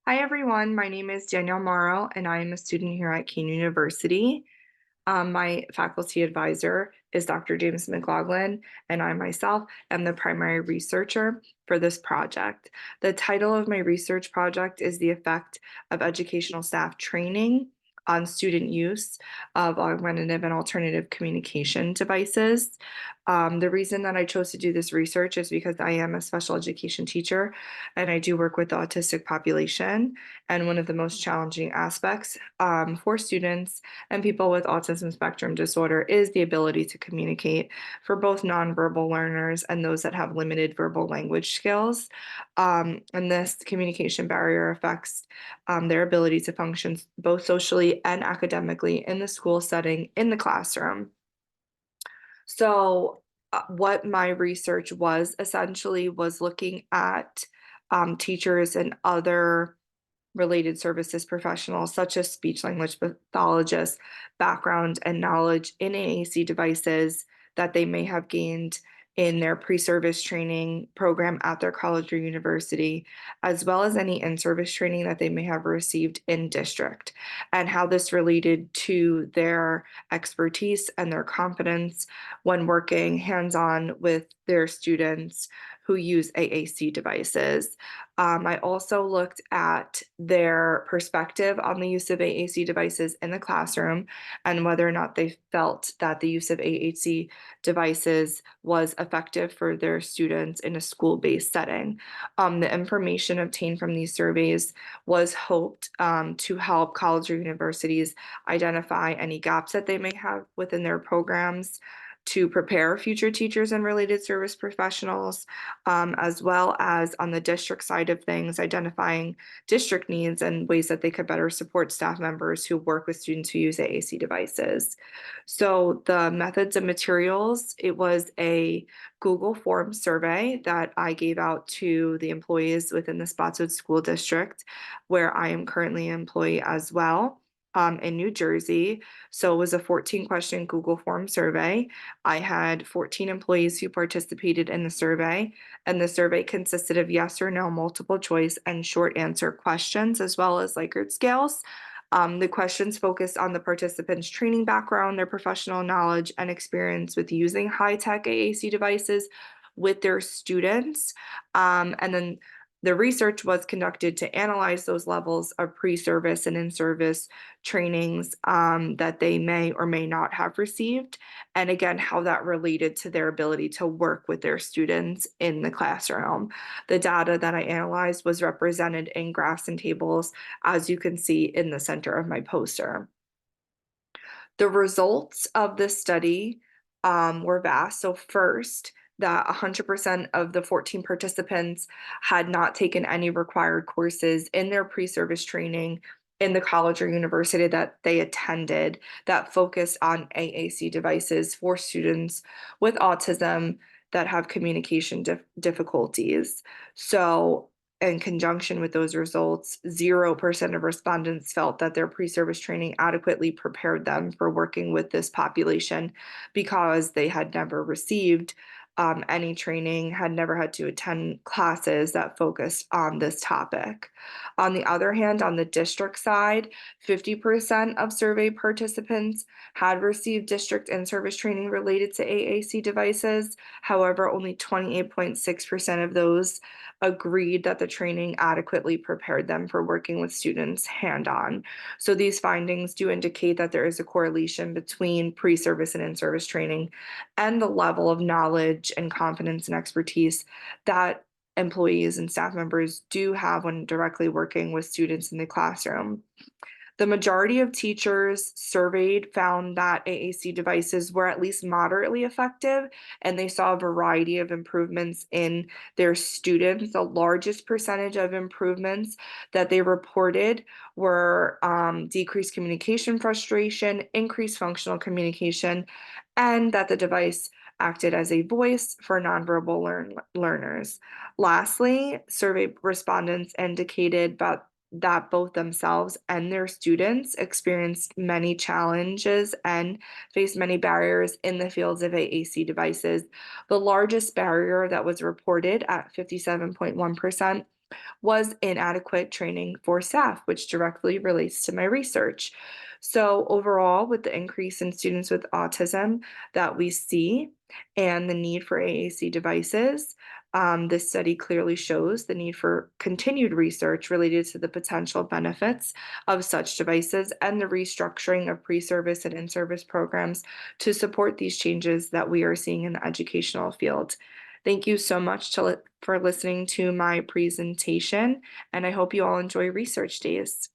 Hi, everyone. My name is Danielle Morrow, and I am a student here at Kean University. My faculty advisor is Dr. James McLaughlin, and I myself am the primary researcher for this project. The title of my research project is The Effect of Educational Staff Training on Student Use of Augmentative and Alternative Communication Devices. The reason that I chose to do this research is because I am a special education teacher and I do work with the autistic population. And one of the most challenging aspects for students and people with autism spectrum disorder is the ability to communicate for both nonverbal learners and those that have limited verbal language skills. And this communication barrier affects their ability to function both socially and academically in the school setting, in the classroom. So, what my research was essentially was looking at teachers and other related services professionals, such as speech language pathologists, background and knowledge in AAC devices that they may have gained in their pre-service training program at their college or university, as well as any in-service training that they may have received in district, and how this related to their expertise and their confidence when working hands-on with their students who use AAC devices. I also looked at their perspective on the use of AAC devices in the classroom and whether or not they felt that the use of AAC devices was effective for their students in a school-based setting. The information obtained from these surveys was hoped to help college or universities identify any gaps that they may have within their programs to prepare future teachers and related service professionals, as well as on the district side of things, identifying district needs and ways that they could better support staff members who work with students who use AAC devices. So the methods and materials, it was a Google form survey that I gave out to the employees within the Spotswood School District, where I am currently an employee as well. In New Jersey. So it was a 14-question Google form survey. I had 14 employees who participated in the survey, and the survey consisted of yes or no, multiple choice, and short answer questions, as well as Likert scales. The questions focused on the participants' training background, their professional knowledge, and experience with using high-tech AAC devices with their students. And then the research was conducted to analyze those levels of pre-service and in-service trainings that they may or may not have received, and again, how that related to their ability to work with their students in the classroom. The data that I analyzed was represented in graphs and tables, as you can see in the center of my poster. The results of this study were vast. So first, that 100% of the 14 participants had not taken any required courses in their pre-service training in the college or university that they attended that focused on AAC devices for students with autism that have communication difficulties. So in conjunction with those results, 0% of respondents felt that their pre-service training adequately prepared them for working with this population because they had never received any training, had never had to attend classes that focused on this topic. On the other hand, on the district side, 50% of survey participants had received district in-service training related to AAC devices. However, only 28.6% of those agreed that the training adequately prepared them for working with students hand-on. So these findings do indicate that there is a correlation between pre-service and in-service training and the level of knowledge and confidence and expertise that employees and staff members do have when directly working with students in the classroom. The majority of teachers surveyed found that AAC devices were at least moderately effective, and they saw a variety of improvements in their students. The largest percentage of improvements that they reported were decreased communication frustration, increased functional communication, and that the device acted as a voice for nonverbal learners. Lastly, survey respondents indicated about that both themselves and their students experienced many challenges and faced many barriers in the fields of AAC devices. The largest barrier that was reported at 57.1% was inadequate training for staff, which directly relates to my research. So, overall, with the increase in students with autism that we see and the need for AAC devices, this study clearly shows the need for continued research related to the potential benefits of such devices and the restructuring of pre service and in service programs to support these changes that we are seeing in the educational field. Thank you so much for listening to my presentation, and I hope you all enjoy research days.